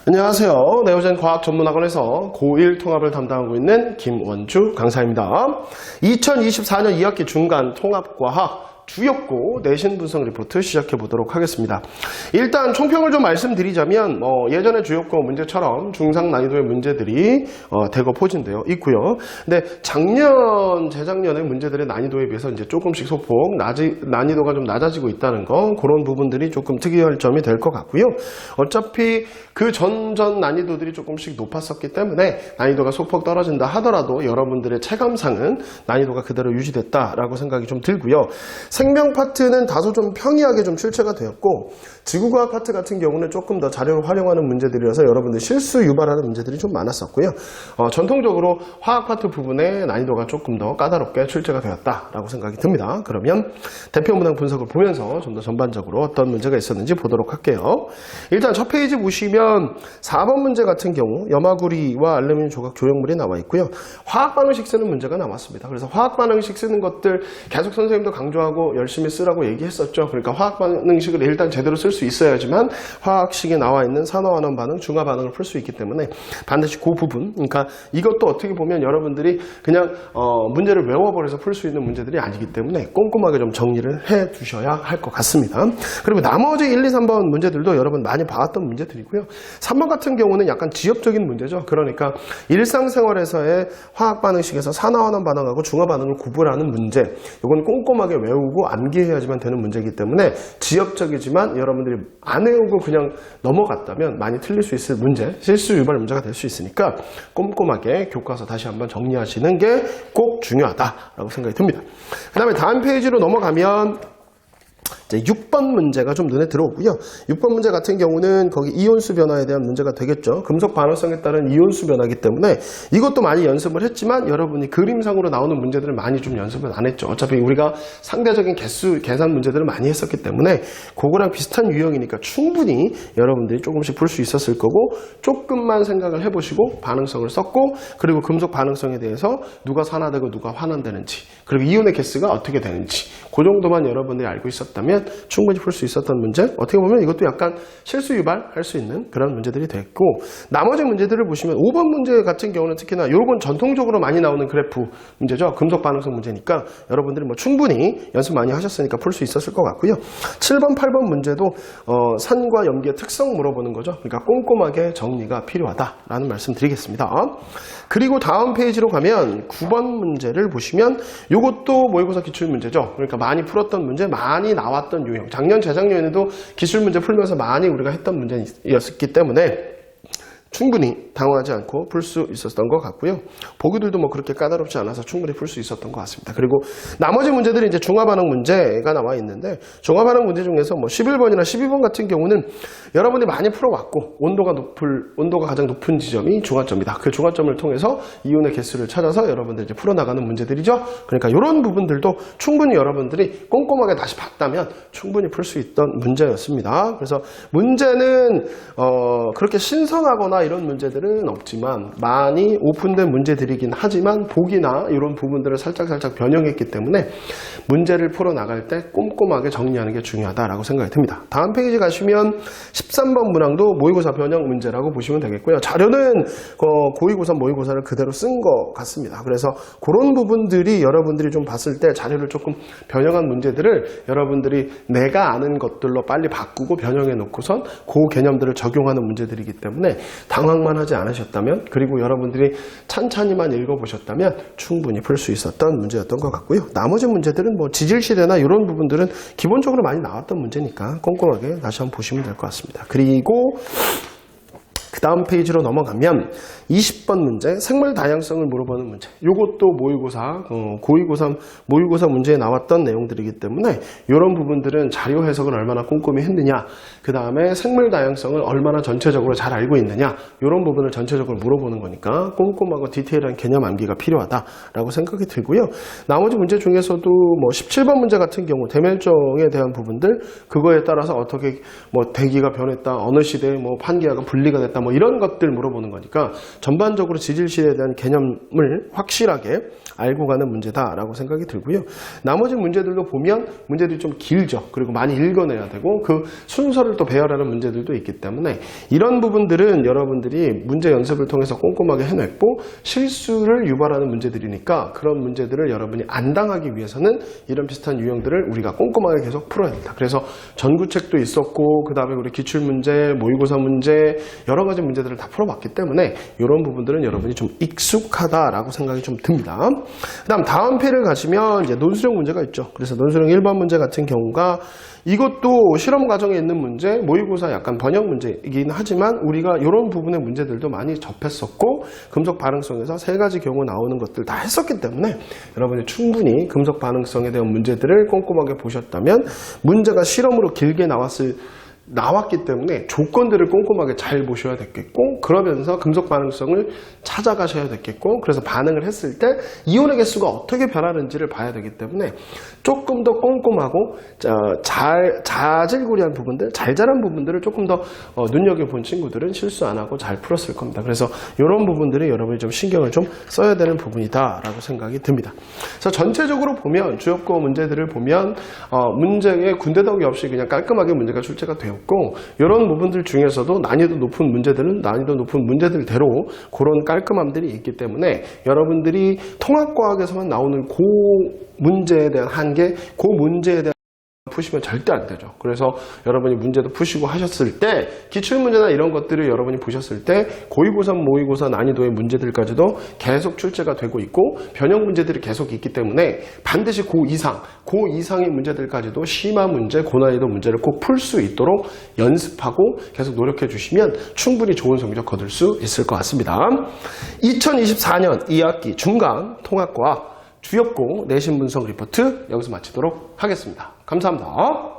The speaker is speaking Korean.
안녕하세요. 네오젠 과학전문학원에서 고1 통합을 담당하고 있는 김원주 강사입니다. 2024년 2학기 중간 통합과학 주역고 내신 분석 리포트 시작해 보도록 하겠습니다. 일단 총평을 좀 말씀드리자면 예전의 주역고 문제처럼 중상 난이도의 문제들이 대거 포진되어 있고요. 근데 작년, 재작년의 문제들의 난이도에 비해서 이제 조금씩 소폭 난이도가 좀 낮아지고 있다는 거, 그런 부분들이 조금 특이할 점이 될 것 같고요. 어차피 그 전전 난이도들이 조금씩 높았었기 때문에 난이도가 소폭 떨어진다 하더라도 여러분들의 체감상은 난이도가 그대로 유지됐다라고 생각이 좀 들고요. 생명 파트는 다소 좀 평이하게 좀 출제가 되었고, 지구과학 파트 같은 경우는 조금 더 자료를 활용하는 문제들이라서 여러분들 실수 유발하는 문제들이 좀 많았었고요. 전통적으로 화학 파트 부분의 난이도가 조금 더 까다롭게 출제가 되었다라고 생각이 듭니다. 그러면 대표 문항 분석을 보면서 좀 더 전반적으로 어떤 문제가 있었는지 보도록 할게요. 일단 첫 페이지 보시면 4번 문제 같은 경우 염화구리와 알루미늄 조각 조형물이 나와 있고요. 화학 반응식 쓰는 문제가 나왔습니다. 그래서 화학 반응식 쓰는 것들 계속 선생님도 강조하고 열심히 쓰라고 얘기했었죠. 그러니까 화학 반응식을 일단 제대로 쓸 수 있어야지만 화학식에 나와 있는 산화환원 반응, 중화 반응을 풀 수 있기 때문에 반드시 그 부분, 그러니까 이것도 어떻게 보면 여러분들이 그냥 문제를 외워버려서 풀 수 있는 문제들이 아니기 때문에 꼼꼼하게 좀 정리를 해 두셔야 할 것 같습니다. 그리고 나머지 1, 2, 3번 문제들도 여러분 많이 봐왔던 문제들이고요. 3번 같은 경우는 약간 지엽적인 문제죠. 그러니까 일상생활에서의 화학 반응식에서 산화환원 반응하고 중화 반응을 구분하는 문제, 이건 꼼꼼하게 외우고 암기해야지만 되는 문제이기 때문에 지엽적이지만 여러분들이 안 외우고 그냥 넘어갔다면 많이 틀릴 수 있을 문제, 실수 유발 문제가 될 수 있으니까 꼼꼼하게 교과서 다시 한번 정리하시는 게 꼭 중요하다라고 생각이 듭니다. 그 다음에 다음 페이지로 넘어가면 이제 6번 문제가 좀 눈에 들어오고요. 6번 문제 같은 경우는 거기 이온수 변화에 대한 문제가 되겠죠. 금속 반응성에 따른 이온수 변화이기 때문에 이것도 많이 연습을 했지만 여러분이 그림상으로 나오는 문제들을 많이 좀 연습을 안 했죠. 어차피 우리가 상대적인 개수 계산 문제들을 많이 했었기 때문에 그거랑 비슷한 유형이니까 충분히 여러분들이 조금씩 풀 수 있었을 거고, 조금만 생각을 해보시고 반응성을 썼고, 그리고 금속 반응성에 대해서 누가 산화되고 누가 환원되는지, 그리고 이온의 개수가 어떻게 되는지, 그 정도만 여러분들이 알고 있었다면 충분히 풀 수 있었던 문제, 어떻게 보면 이것도 약간 실수 유발할 수 있는 그런 문제들이 됐고, 나머지 문제들을 보시면 5번 문제 같은 경우는 특히나 이건 전통적으로 많이 나오는 그래프 문제죠. 금속 반응성 문제니까 여러분들이 뭐 충분히 연습 많이 하셨으니까 풀 수 있었을 것 같고요. 7번, 8번 문제도 산과 염기의 특성 물어보는 거죠. 그러니까 꼼꼼하게 정리가 필요하다라는 말씀 드리겠습니다. 그리고 다음 페이지로 가면 9번 문제를 보시면 이것도 모의고사 기출문제죠. 그러니까 많이 풀었던 문제, 많이 나왔던 유형. 작년, 재작년에도 기출문제 풀면서 많이 우리가 했던 문제였기 때문에 충분히 당황하지 않고 풀 수 있었던 것 같고요. 보기들도 뭐 그렇게 까다롭지 않아서 충분히 풀 수 있었던 것 같습니다. 그리고 나머지 문제들이 이제 중화반응 문제가 나와 있는데, 중화반응 문제 중에서 뭐 11번이나 12번 같은 경우는 여러분들이 많이 풀어왔고, 온도가 가장 높은 지점이 중화점이다. 그 중화점을 통해서 이온의 개수를 찾아서 여러분들이 이제 풀어나가는 문제들이죠. 그러니까 이런 부분들도 충분히 여러분들이 꼼꼼하게 다시 봤다면 충분히 풀 수 있던 문제였습니다. 그래서 문제는 그렇게 신선하거나 이런 문제들은 없지만 많이 오픈된 문제들이긴 하지만 보기나 이런 부분들을 살짝 변형했기 때문에 문제를 풀어나갈 때 꼼꼼하게 정리하는 게 중요하다라고 생각이 듭니다. 다음 페이지 가시면 13번 문항도 모의고사 변형 문제라고 보시면 되겠고요. 자료는 고2, 고3 모의고사를 그대로 쓴 것 같습니다. 그래서 그런 부분들이 여러분들이 좀 봤을 때 자료를 조금 변형한 문제들을 여러분들이 내가 아는 것들로 빨리 바꾸고 변형해 놓고선 그 개념들을 적용하는 문제들이기 때문에 당황만 하지 않으셨다면, 그리고 여러분들이 찬찬히만 읽어보셨다면 충분히 풀 수 있었던 문제였던 것 같고요. 나머지 문제들은 뭐 지질시대나 이런 부분들은 기본적으로 많이 나왔던 문제니까 꼼꼼하게 다시 한번 보시면 될 것 같습니다. 그리고 그 다음 페이지로 넘어가면 20번 문제, 생물 다양성을 물어보는 문제. 이것도 모의고사, 고2, 고3 모의고사 문제에 나왔던 내용들이기 때문에 이런 부분들은 자료 해석을 얼마나 꼼꼼히 했느냐, 그 다음에 생물 다양성을 얼마나 전체적으로 잘 알고 있느냐, 이런 부분을 전체적으로 물어보는 거니까 꼼꼼하고 디테일한 개념 암기가 필요하다라고 생각이 들고요. 나머지 문제 중에서도 뭐 17번 문제 같은 경우 대멸종에 대한 부분들, 그거에 따라서 어떻게 뭐 대기가 변했다, 어느 시대에 뭐 판기화가 분리가 됐다, 뭐 이런 것들 물어보는 거니까 전반적으로 지질시에 대한 개념을 확실하게 알고 가는 문제다라고 생각이 들고요. 나머지 문제들도 보면 문제들이 좀 길죠. 그리고 많이 읽어내야 되고 그 순서를 또 배열하는 문제들도 있기 때문에 이런 부분들은 여러분들이 문제 연습을 통해서 꼼꼼하게 해냈고 실수를 유발하는 문제들이니까 그런 문제들을 여러분이 안 당하기 위해서는 이런 비슷한 유형들을 우리가 꼼꼼하게 계속 풀어야 된다. 그래서 전구책도 있었고 그 다음에 우리 기출문제, 모의고사 문제 여러 가지 문제들을 다 풀어봤기 때문에 이런 부분들은 여러분이 좀 익숙하다라고 생각이 좀 듭니다. 다음 페이지를 가시면 이제 논술형 문제가 있죠. 그래서 논술형 1번 문제 같은 경우가 이것도 실험 과정에 있는 문제, 모의고사 약간 번역 문제이긴 하지만 우리가 이런 부분의 문제들도 많이 접했었고 금속 반응성에서 세 가지 경우 나오는 것들 다 했었기 때문에 여러분이 충분히 금속 반응성에 대한 문제들을 꼼꼼하게 보셨다면 문제가 실험으로 길게 나왔기 때문에 조건들을 꼼꼼하게 잘 보셔야 됐겠고 그러면서 금속 반응성을 찾아가셔야 됐겠고 그래서 반응을 했을 때 이온의 개수가 어떻게 변하는지를 봐야 되기 때문에 조금 더 꼼꼼하고 자질구레한 부분들, 잘잘한 부분들을 조금 더 눈여겨본 친구들은 실수 안 하고 잘 풀었을 겁니다. 그래서 이런 부분들이 여러분이 좀 신경을 좀 써야 되는 부분이다 라고 생각이 듭니다. 그래서 전체적으로 보면 주요거 문제들을 보면 문제에 군데더기 없이 그냥 깔끔하게 문제가 출제가 되었고 이런 부분들 중에서도 난이도 높은 문제들은 난이도 높은 문제들대로 그런 깔끔함들이 있기 때문에 여러분들이 통합과학에서만 나오는 그 문제에 대한 한계, 그 문제에 대한 푸시면 절대 안 되죠. 그래서 여러분이 문제도 푸시고 하셨을 때 기출문제나 이런 것들을 여러분이 보셨을 때 고위고사, 모의고사 난이도의 문제들까지도 계속 출제가 되고 있고 변형 문제들이 계속 있기 때문에 반드시 그 이상의 문제들까지도 심화 문제, 고난이도 문제를 꼭 풀 수 있도록 연습하고 계속 노력해 주시면 충분히 좋은 성적 거둘 수 있을 것 같습니다. 2024년 2학기 중간 통합과학 주역고 내신 분석 리포트 여기서 마치도록 하겠습니다. 감사합니다.